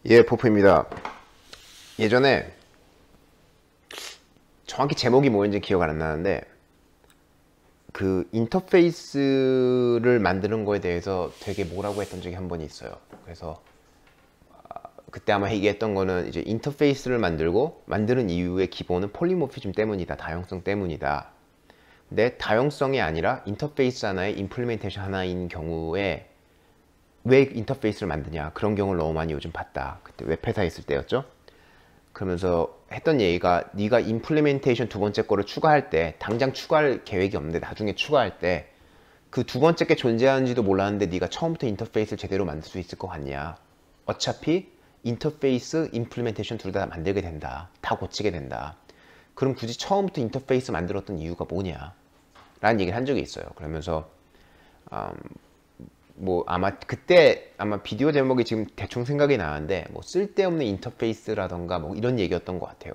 예, 포프입니다. 예전에 정확히 제목이 뭐였는지 기억 안 나는데 그 인터페이스를 만드는 거에 대해서 되게 뭐라고 했던 적이 한 번 있어요. 그래서 그때 아마 얘기했던 거는 이제 인터페이스를 만드는 이유의 기본은 폴리모피즘 때문이다. 다양성 때문이다. 근데 다양성이 아니라 인터페이스 하나에 임플리멘테이션 하나인 경우에 왜 인터페이스를 만드냐, 그런 경우를 너무 많이 요즘 봤다. 그때 웹회사에 있을 때였죠. 그러면서 했던 얘기가, 네가 임플리멘테이션 두 번째 거를 추가할 때, 당장 추가할 계획이 없는데 나중에 추가할 때 그 두 번째 게 존재하는지도 몰랐는데 네가 처음부터 인터페이스를 제대로 만들 수 있을 것 같냐. 어차피 인터페이스, 임플리멘테이션 둘 다 만들게 된다. 다 고치게 된다. 그럼 굳이 처음부터 인터페이스 만들었던 이유가 뭐냐 라는 얘기를 한 적이 있어요. 그러면서 뭐 아마 그때 비디오 제목이 지금 대충 생각이 나는데, 뭐 쓸데없는 인터페이스라던가 뭐 이런 얘기였던 것 같아요.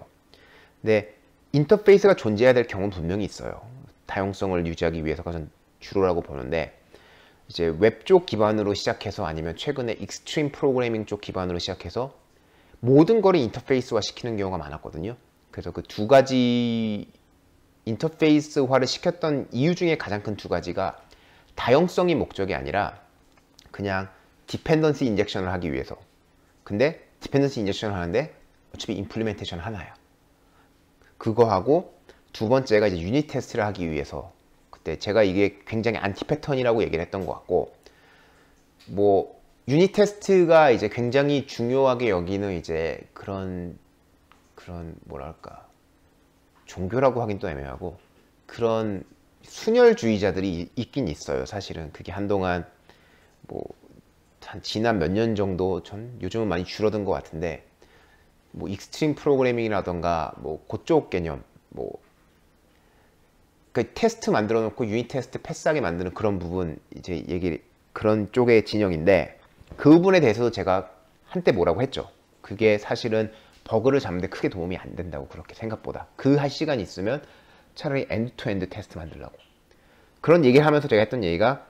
근데 인터페이스가 존재해야 될 경우는 분명히 있어요. 다용성을 유지하기 위해서가 전 주로라고 보는데, 이제 웹 쪽 기반으로 시작해서 아니면 최근에 익스트림 프로그래밍 쪽 기반으로 시작해서 모든 거를 인터페이스화 시키는 경우가 많았거든요. 그래서 그 두 가지 인터페이스화를 시켰던 이유 중에 가장 큰 두 가지가 다용성이 목적이 아니라 그냥 디펜던시 인젝션을 하기 위해서. 근데 디펜던시 인젝션을 하는데 어차피 임플리멘테이션 하나야. 그거 하고 두 번째가 이제 유닛 테스트를 하기 위해서. 그때 제가 이게 굉장히 안티 패턴이라고 얘기를 했던 것 같고, 뭐 유닛 테스트가 이제 굉장히 중요하게 여기는 이제 그런 뭐랄까, 종교라고 하긴 또 애매하고, 그런 순혈주의자들이 있긴 있어요. 사실은 그게 한동안 뭐 한 지난 몇 년 정도, 전 요즘은 많이 줄어든 것 같은데, 뭐 익스트림 프로그래밍이라던가 뭐 그쪽 개념, 뭐 그 테스트 만들어 놓고 유닛 테스트 패스하게 만드는 그런 부분, 이제 얘기, 그런 쪽의 진영인데, 그 부분에 대해서도 제가 한때 뭐라고 했죠. 그게 사실은 버그를 잡는데 크게 도움이 안 된다고. 그렇게 생각보다 그 할 시간이 있으면 차라리 엔드 투 엔드 테스트 만들라고. 그런 얘기를 하면서 제가 했던 얘기가,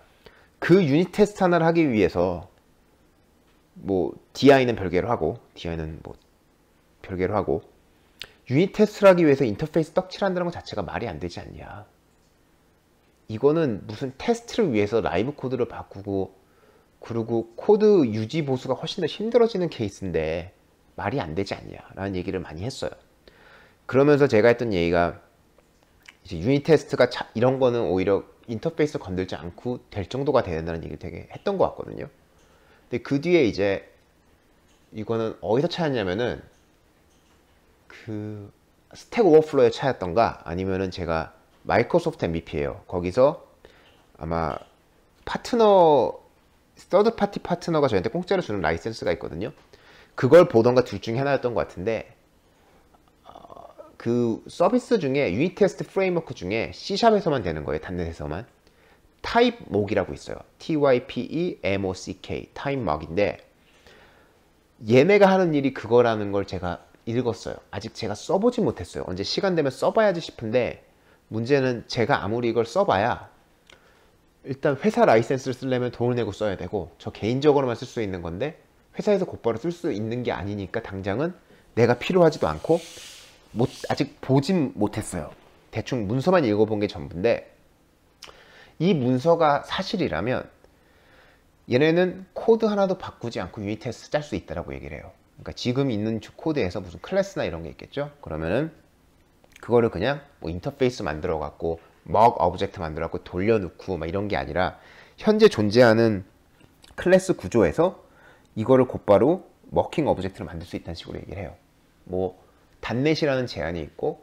그 유닛 테스트 하나를 하기 위해서 뭐 DI는 별개로 하고, DI는 뭐 별개로 하고, 유닛 테스트를 하기 위해서 인터페이스 떡칠한다는 것 자체가 말이 안 되지 않냐. 이거는 무슨 테스트를 위해서 라이브 코드를 바꾸고, 그리고 코드 유지 보수가 훨씬 더 힘들어지는 케이스인데 말이 안 되지 않냐 라는 얘기를 많이 했어요. 그러면서 제가 했던 얘기가, 이제 유닛 테스트가 이런 거는 오히려 인터페이스 건들지 않고 될 정도가 돼야 된다는 얘기를 되게 했던 것 같거든요. 근데 그 뒤에 이제 이거는 어디서 찾았냐면은, 그 스택 오버플로에 찾았던가, 아니면은 제가 마이크로소프트 MVP예요. 거기서 아마 파트너, 서드 파티 파트너가 저한테 공짜로 주는 라이센스가 있거든요. 그걸 보던가 둘 중에 하나였던 것 같은데, 그 서비스 중에 유닛 테스트 프레임워크 중에 C샵에서만 되는 거예요. 단넷에서만. 타입목이라고 있어요. TYPEMOCK, 타입목인데, 얘네가 하는 일이 그거라는 걸 제가 읽었어요. 아직 제가 써보진 못했어요. 언제 시간 되면 써봐야지 싶은데, 문제는 제가 아무리 이걸 써봐야 일단 회사 라이센스를 쓰려면 돈을 내고 써야 되고, 저 개인적으로만 쓸 수 있는 건데 회사에서 곧바로 쓸 수 있는 게 아니니까 당장은 내가 필요하지도 않고, 아직 보진 못했어요. 대충 문서만 읽어본 게 전부인데, 이 문서가 사실이라면 얘네는 코드 하나도 바꾸지 않고 유닛 테스트 짤 수 있다라고 얘기를 해요. 그러니까 지금 있는 코드에서 무슨 클래스나 이런 게 있겠죠. 그러면은 그거를 그냥 뭐 인터페이스 만들어 갖고 먹 오브젝트 만들어 갖고 돌려놓고 막 이런 게 아니라, 현재 존재하는 클래스 구조에서 이거를 곧바로 워킹 오브젝트를 만들 수 있다는 식으로 얘기를 해요. 뭐 단넷이라는 제한이 있고,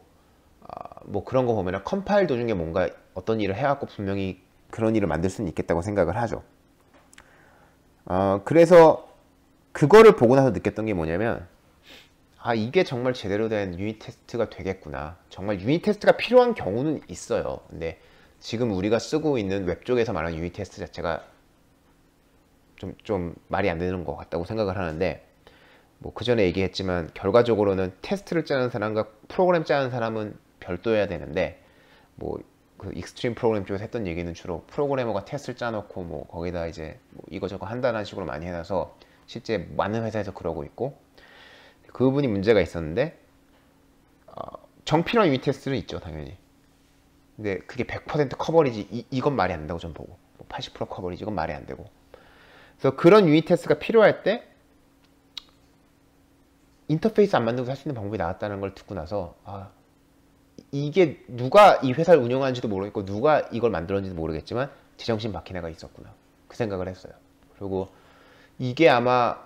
뭐 그런 거 보면 컴파일 도중에 뭔가 어떤 일을 해갖고 분명히 그런 일을 만들 수는 있겠다고 생각을 하죠. 그래서 그거를 보고 나서 느꼈던 게 뭐냐면, 이게 정말 제대로 된 유닛 테스트가 되겠구나. 정말 유닛 테스트가 필요한 경우는 있어요. 근데 지금 우리가 쓰고 있는 웹 쪽에서 말하는 유닛 테스트 자체가 좀 말이 안 되는 것 같다고 생각을 하는데, 뭐 그 전에 얘기했지만 결과적으로는 테스트를 짜는 사람과 프로그램 짜는 사람은 별도여야 되는데, 뭐 그 익스트림 프로그램 쪽에서 했던 얘기는 주로 프로그래머가 테스트를 짜놓고 뭐 거기다 이제 뭐 이거저거 한다는 식으로 많이 해놔서 실제 많은 회사에서 그러고 있고, 그 부분이 문제가 있었는데 정필요한 유닛 테스트는 있죠, 당연히. 근데 그게 100% 커버리지 이건 말이 안 된다고 전 보고, 80% 커버리지 이건 말이 안 되고. 그래서 그런 유닛 테스트가 필요할 때 인터페이스 안 만들고 할 수 있는 방법이 나왔다는 걸 듣고 나서 이게 누가 이 회사를 운영하는지도 모르겠고 누가 이걸 만들었는지도 모르겠지만 제정신 박힌 애가 있었구나, 그 생각을 했어요. 그리고 이게 아마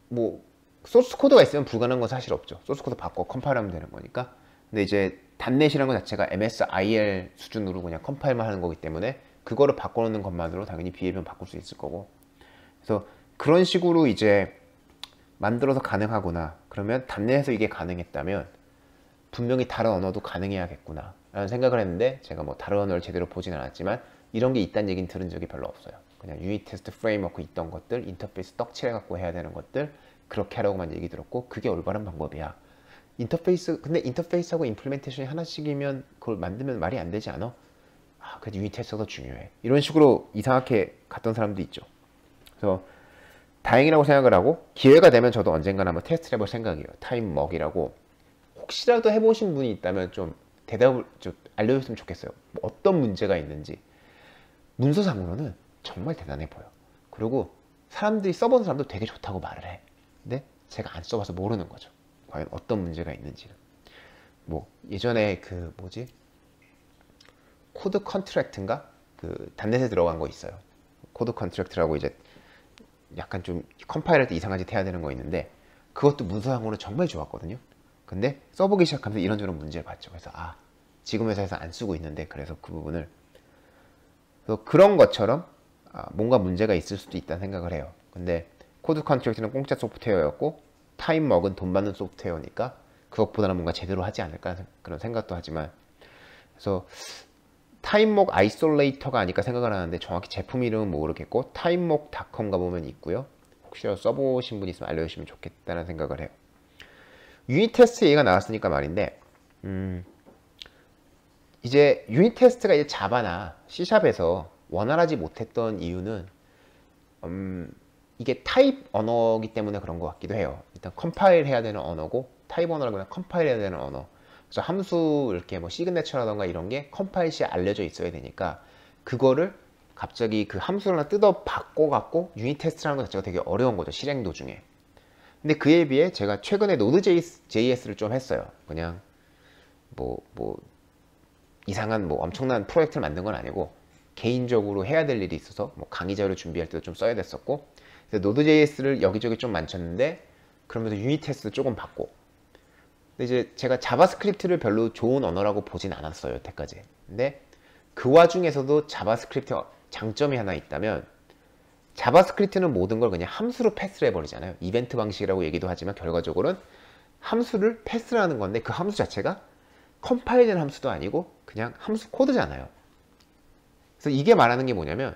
뭐 소스 코드가 있으면 불가능한 건 사실 없죠. 소스 코드 바꿔 컴파일하면 되는 거니까. 근데 이제 단넷이라는 것 자체가 MSIL 수준으로 그냥 컴파일만 하는 거기 때문에 그거를 바꿔놓는 것만으로 당연히 비해비면 바꿀 수 있을 거고. 그래서 그런 식으로 이제 만들어서 가능하구나. 그러면 단넷에서 이게 가능했다면 분명히 다른 언어도 가능해야겠구나 라는 생각을 했는데, 제가 뭐 다른 언어를 제대로 보진 않았지만 이런 게 있다는 얘기는 들은 적이 별로 없어요. 그냥 유닛 테스트 프레임워크 있던 것들, 인터페이스 떡칠해 갖고 해야 되는 것들, 그렇게 하라고만 얘기 들었고, 그게 올바른 방법이야. 근데 인터페이스하고 임플리멘테이션이 하나씩이면 그걸 만들면 말이 안 되지 않아? 그래도 유닛 테스트가 더 중요해. 이런 식으로 이상하게 갔던 사람도 있죠. 그래서 다행이라고 생각을 하고, 기회가 되면 저도 언젠가는 한번 테스트를 해볼 생각이에요. 타임먹이라고. 혹시라도 해보신 분이 있다면 좀 대답을 좀 알려줬으면 좋겠어요. 뭐 어떤 문제가 있는지. 문서상으로는 정말 대단해 보여. 그리고 사람들이 써본 사람도 되게 좋다고 말을 해. 근데 제가 안 써봐서 모르는 거죠, 과연 어떤 문제가 있는지는. 뭐 예전에 그 뭐지, 코드 컨트랙트인가, 그 단넷에 들어간 거 있어요. 코드 컨트랙트라고 이제 약간 좀 컴파일할 때 이상한 짓 해야 되는 거 있는데, 그것도 문서상으로는 정말 좋았거든요. 근데 써보기 시작하면서 이런저런 문제를 봤죠. 그래서 지금 회사에서 안 쓰고 있는데, 그래서 그 부분을, 그래서 그런 것처럼 뭔가 문제가 있을 수도 있다는 생각을 해요. 근데 코드 컨트랙트는 공짜 소프트웨어였고 타임먹은 돈 받는 소프트웨어니까 그것보다는 뭔가 제대로 하지 않을까 하는 그런 생각도 하지만, 그래서 타임먹 아이솔레이터가 아닐까 생각을 하는데 정확히 제품 이름은 모르겠고 타임먹.com 가보면 있고요. 혹시라도 써보신 분 있으면 알려주시면 좋겠다는 생각을 해요. 유닛 테스트 얘기가 나왔으니까 말인데, 이제 유닛 테스트가 이제 자바나 C샵에서 원활하지 못했던 이유는 이게 타입 언어이기 때문에 그런 것 같기도 해요. 일단 컴파일 해야 되는 언어고, 타입 언어라고 하면 컴파일 해야 되는 언어. 그래서 함수 이렇게 뭐 시그네처라던가 이런 게 컴파일 시에 알려져 있어야 되니까 그거를 갑자기 그 함수를 하나 뜯어 바꿔갖고 유닛 테스트라는 것 자체가 되게 어려운 거죠, 실행 도중에. 근데 그에 비해 제가 최근에 Node.js를 좀 했어요. 그냥 뭐 이상한 뭐 엄청난 프로젝트를 만든 건 아니고 개인적으로 해야 될 일이 있어서 뭐 강의 자료 준비할 때도 좀 써야 됐었고, 그래서 Node.js를 여기저기 좀 만졌는데 그러면서 유닛 테스트 조금 받고. 근데 이제 제가 자바스크립트를 별로 좋은 언어라고 보진 않았어요, 여태까지. 근데 그 와중에서도 자바스크립트 장점이 하나 있다면, 자바스크립트는 모든 걸 그냥 함수로 패스를 해버리잖아요. 이벤트 방식이라고 얘기도 하지만 결과적으로는 함수를 패스를 하는 건데, 그 함수 자체가 컴파일된 함수도 아니고 그냥 함수 코드잖아요. 그래서 이게 말하는 게 뭐냐면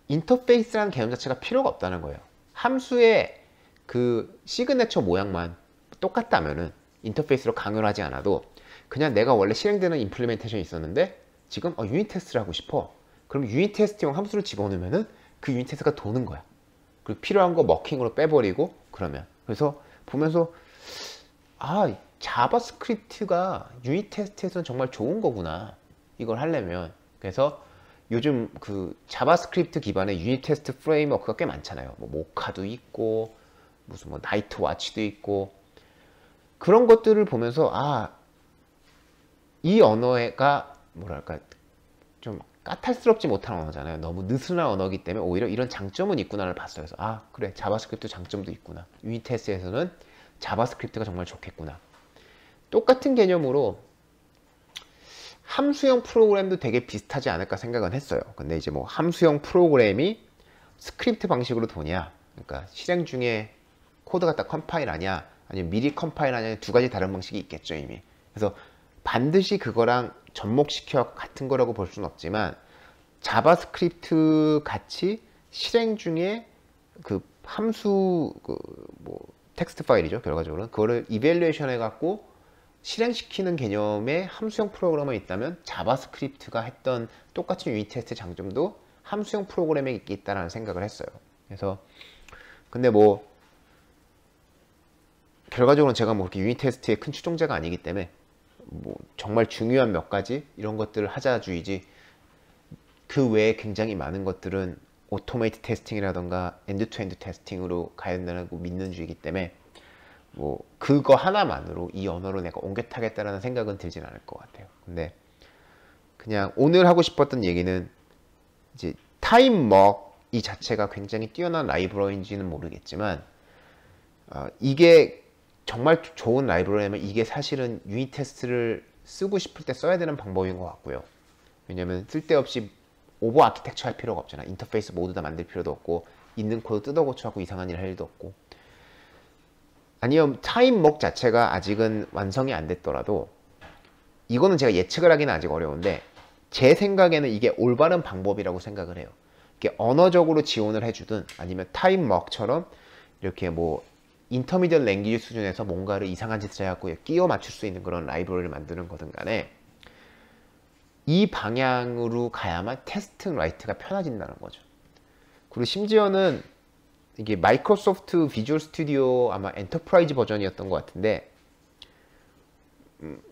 인터페이스라는 개념 자체가 필요가 없다는 거예요. 함수의 그 시그네처 모양만 똑같다면은 인터페이스로 강요를 하지 않아도, 그냥 내가 원래 실행되는 임플리멘테이션이 있었는데 지금 유닛 테스트를 하고 싶어. 그럼 유닛 테스트용 함수를 집어넣으면은 그 유닛 테스트가 도는 거야. 그리고 필요한 거 머킹으로 빼버리고 그러면. 그래서 보면서 자바스크립트가 유닛 테스트에서는 정말 좋은 거구나, 이걸 하려면. 그래서 요즘 그 자바스크립트 기반의 유닛 테스트 프레임워크가 꽤 많잖아요. 뭐 모카도 있고 무슨 뭐 나이트 와치도 있고, 그런 것들을 보면서 이 언어가 뭐랄까 좀 까탈스럽지 못한 언어잖아요. 너무 느슨한 언어이기 때문에 오히려 이런 장점은 있구나를 봤어요. 그래서 그래, 자바스크립트 장점도 있구나. 유닛 테스트에서는 자바스크립트가 정말 좋겠구나. 똑같은 개념으로 함수형 프로그램도 되게 비슷하지 않을까 생각은 했어요. 근데 이제 뭐 함수형 프로그램이 스크립트 방식으로 도냐, 그러니까 실행 중에 코드 갖다 컴파일 하냐, 아니면 미리 컴파일 하냐, 두 가지 다른 방식이 있겠죠, 이미. 그래서 반드시 그거랑 접목시켜 같은 거라고 볼 수는 없지만, 자바스크립트 같이 실행 중에 그 함수 뭐 텍스트 파일이죠, 결과적으로는 그거를 이벨루에이션 해갖고 실행시키는 개념의 함수형 프로그램이 있다면 자바스크립트가 했던 똑같은 유닛 테스트 장점도 함수형 프로그램에 있다는 생각을 했어요. 그래서 근데 뭐 결과적으로 제가 뭐 그렇게 유닛 테스트의 큰 추종자가 아니기 때문에 뭐 정말 중요한 몇 가지 이런 것들을 하자주의지, 그 외에 굉장히 많은 것들은 오토메이트 테스팅이라던가 엔드 투 엔드 테스팅으로 가야 된다고 믿는 주의이기 때문에 뭐 그거 하나만으로 이 언어로 내가 옮겨 타겠다라는 생각은 들진 않을 것 같아요. 근데 그냥 오늘 하고 싶었던 얘기는 이제 타임먹 이 자체가 굉장히 뛰어난 라이브러리인지는 모르겠지만 이게 정말 좋은 라이브러리라면 이게 사실은 유닛 테스트를 쓰고 싶을 때 써야 되는 방법인 것 같고요. 왜냐면 쓸데없이 오버 아키텍처 할 필요가 없잖아. 인터페이스 모두 다 만들 필요도 없고 있는 코드 뜯어 고쳐하고 이상한 일 할 일도 없고. 아니면 타임먹 자체가 아직은 완성이 안 됐더라도 이거는 제가 예측을 하기는 아직 어려운데 제 생각에는 이게 올바른 방법이라고 생각을 해요. 이게 언어적으로 지원을 해주든 아니면 타임먹처럼 이렇게 뭐 인터미디엇 랭귀지 수준에서 뭔가를 이상한 짓을 해갖고 끼워 맞출 수 있는 그런 라이브러리를 만드는 거든 간에 이 방향으로 가야만 테스트 라이트가 편해진다는 거죠. 그리고 심지어는 이게 마이크로소프트 비주얼 스튜디오 아마 엔터프라이즈 버전이었던 것 같은데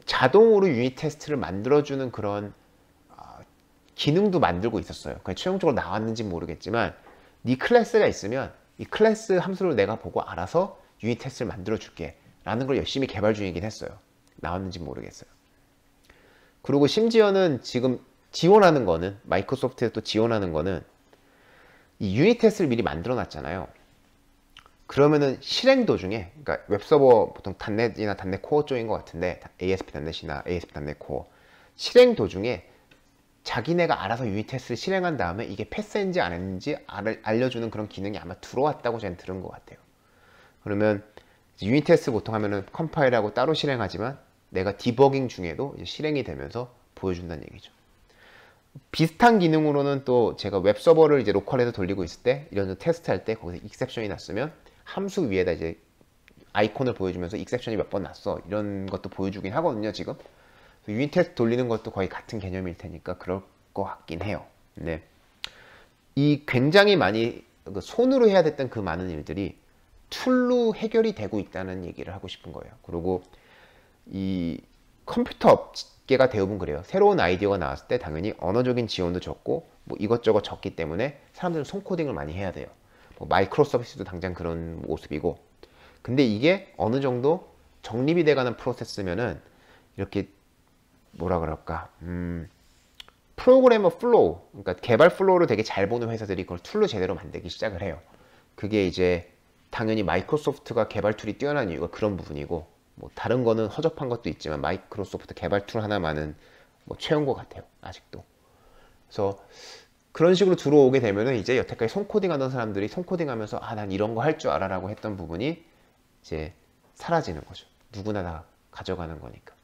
자동으로 유닛 테스트를 만들어주는 그런 기능도 만들고 있었어요. 그냥 최종적으로 나왔는지 모르겠지만 네 클래스가 있으면 이 클래스 함수를 내가 보고 알아서 유닛 테스트를 만들어 줄게 라는 걸 열심히 개발 중이긴 했어요. 나왔는지 모르겠어요. 그리고 심지어는 지금 지원하는 거는 마이크로소프트에서 또 지원하는 거는 이 유닛 테스트를 미리 만들어 놨잖아요. 그러면은 실행 도중에, 그러니까 웹서버 보통 .NET이나 .NET 코어 쪽인 것 같은데 ASP.NET이나 ASP.NET 코어 실행 도중에 자기네가 알아서 유닛 테스트를 실행한 다음에 이게 패스했는지 안 했는지 알려주는 그런 기능이 아마 들어왔다고 저는 들은 것 같아요. 그러면 유닛 테스트 보통 하면은 컴파일하고 따로 실행하지만 내가 디버깅 중에도 이제 실행이 되면서 보여준다는 얘기죠. 비슷한 기능으로는 또 제가 웹서버를 이제 로컬에서 돌리고 있을 때 이런 테스트 할 때 거기서 익셉션이 났으면 함수 위에다 이제 아이콘을 보여주면서 익셉션이 몇 번 났어 이런 것도 보여주긴 하거든요. 지금 유닛 테스트 돌리는 것도 거의 같은 개념일 테니까 그럴 것 같긴 해요. 네. 이 굉장히 많이 손으로 해야 됐던 그 많은 일들이 툴로 해결이 되고 있다는 얘기를 하고 싶은 거예요. 그리고 이 컴퓨터 업계가 대부분 그래요. 새로운 아이디어가 나왔을 때 당연히 언어적인 지원도 적고 뭐 이것저것 적기 때문에 사람들은 손코딩을 많이 해야 돼요. 뭐 마이크로 서비스도 당장 그런 모습이고. 근데 이게 어느 정도 정립이 돼가는 프로세스면은 이렇게 뭐라 그럴까 프로그래머 플로우, 그러니까 개발 플로우를 되게 잘 보는 회사들이 그걸 툴로 제대로 만들기 시작을 해요. 그게 이제 당연히 마이크로소프트가 개발 툴이 뛰어난 이유가 그런 부분이고, 뭐 다른 거는 허접한 것도 있지만 마이크로소프트 개발 툴 하나만은 뭐 최고인 것 같아요. 아직도. 그래서 그런 식으로 들어오게 되면은 이제 여태까지 손코딩 하던 사람들이 손코딩 하면서 난 이런 거 할 줄 알아 라고 했던 부분이 이제 사라지는 거죠. 누구나 다 가져가는 거니까.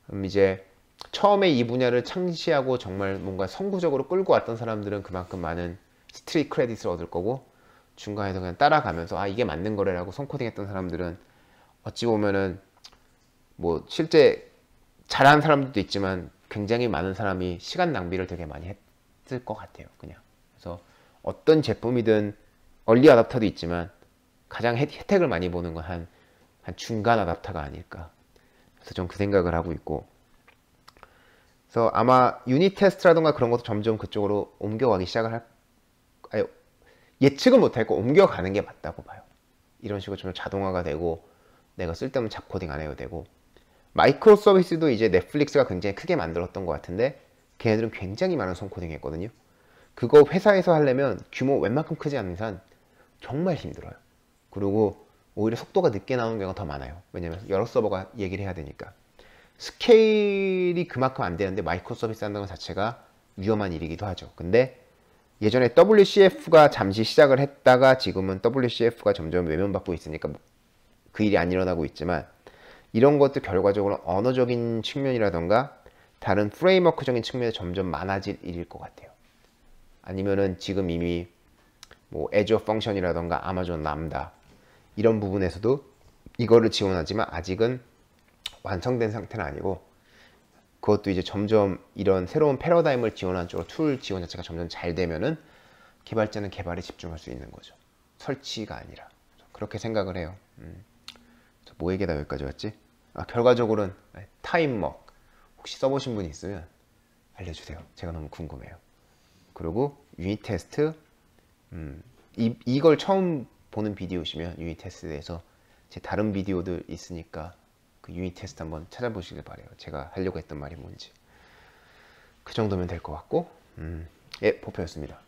그럼 이제 처음에 이 분야를 창시하고 정말 뭔가 선구적으로 끌고 왔던 사람들은 그만큼 많은 스트릿 크레딧을 얻을 거고, 중간에서 그냥 따라가면서 이게 맞는 거래라고 손코딩 했던 사람들은 어찌 보면은 뭐 실제 잘하는 사람들도 있지만 굉장히 많은 사람이 시간 낭비를 되게 많이 했을 것 같아요. 그냥. 그래서 어떤 제품이든 얼리 어답터도 있지만 가장 혜택을 많이 보는 건 한 중간 어답터가 아닐까. 그래서 전 그 생각을 하고 있고, 그래서 아마 유닛 테스트라던가 그런 것도 점점 그쪽으로 옮겨가기 시작을 예측은 못했고 옮겨가는 게 맞다고 봐요. 이런 식으로 좀 자동화가 되고 내가 쓸데없는 잡코딩 안 해도 되고. 마이크로 서비스도 이제 넷플릭스가 굉장히 크게 만들었던 것 같은데 걔네들은 굉장히 많은 손코딩 했거든요. 그거 회사에서 하려면 규모 웬만큼 크지 않는 이상 정말 힘들어요. 그리고 오히려 속도가 늦게 나오는 경우가 더 많아요. 왜냐면 여러 서버가 얘기를 해야 되니까. 스케일이 그만큼 안 되는데 마이크로 서비스 한다는 것 자체가 위험한 일이기도 하죠. 근데 예전에 WCF가 잠시 시작을 했다가 지금은 WCF가 점점 외면받고 있으니까 그 일이 안 일어나고 있지만, 이런 것도 결과적으로 언어적인 측면이라던가 다른 프레임워크적인 측면에 점점 많아질 일일 것 같아요. 아니면은 지금 이미 뭐 애저 펑션이라던가 아마존 람다 이런 부분에서도 이거를 지원하지만 아직은 완성된 상태는 아니고, 그것도 이제 점점 이런 새로운 패러다임을 지원하는 쪽으로 툴 지원 자체가 점점 잘 되면은 개발자는 개발에 집중할 수 있는 거죠. 설치가 아니라. 그렇게 생각을 해요. 뭐 얘기다 여기까지 왔지? 결과적으로는 타임먹 혹시 써보신 분 있으면 알려주세요. 제가 너무 궁금해요. 그리고 유닛 테스트, 이걸 처음 보는 비디오시면 유닛 테스트에 대해서 제 다른 비디오들 있으니까 그 유닛 테스트 한번 찾아보시길 바래요. 제가 하려고 했던 말이 뭔지. 그 정도면 될 것 같고, 예, 보표였습니다.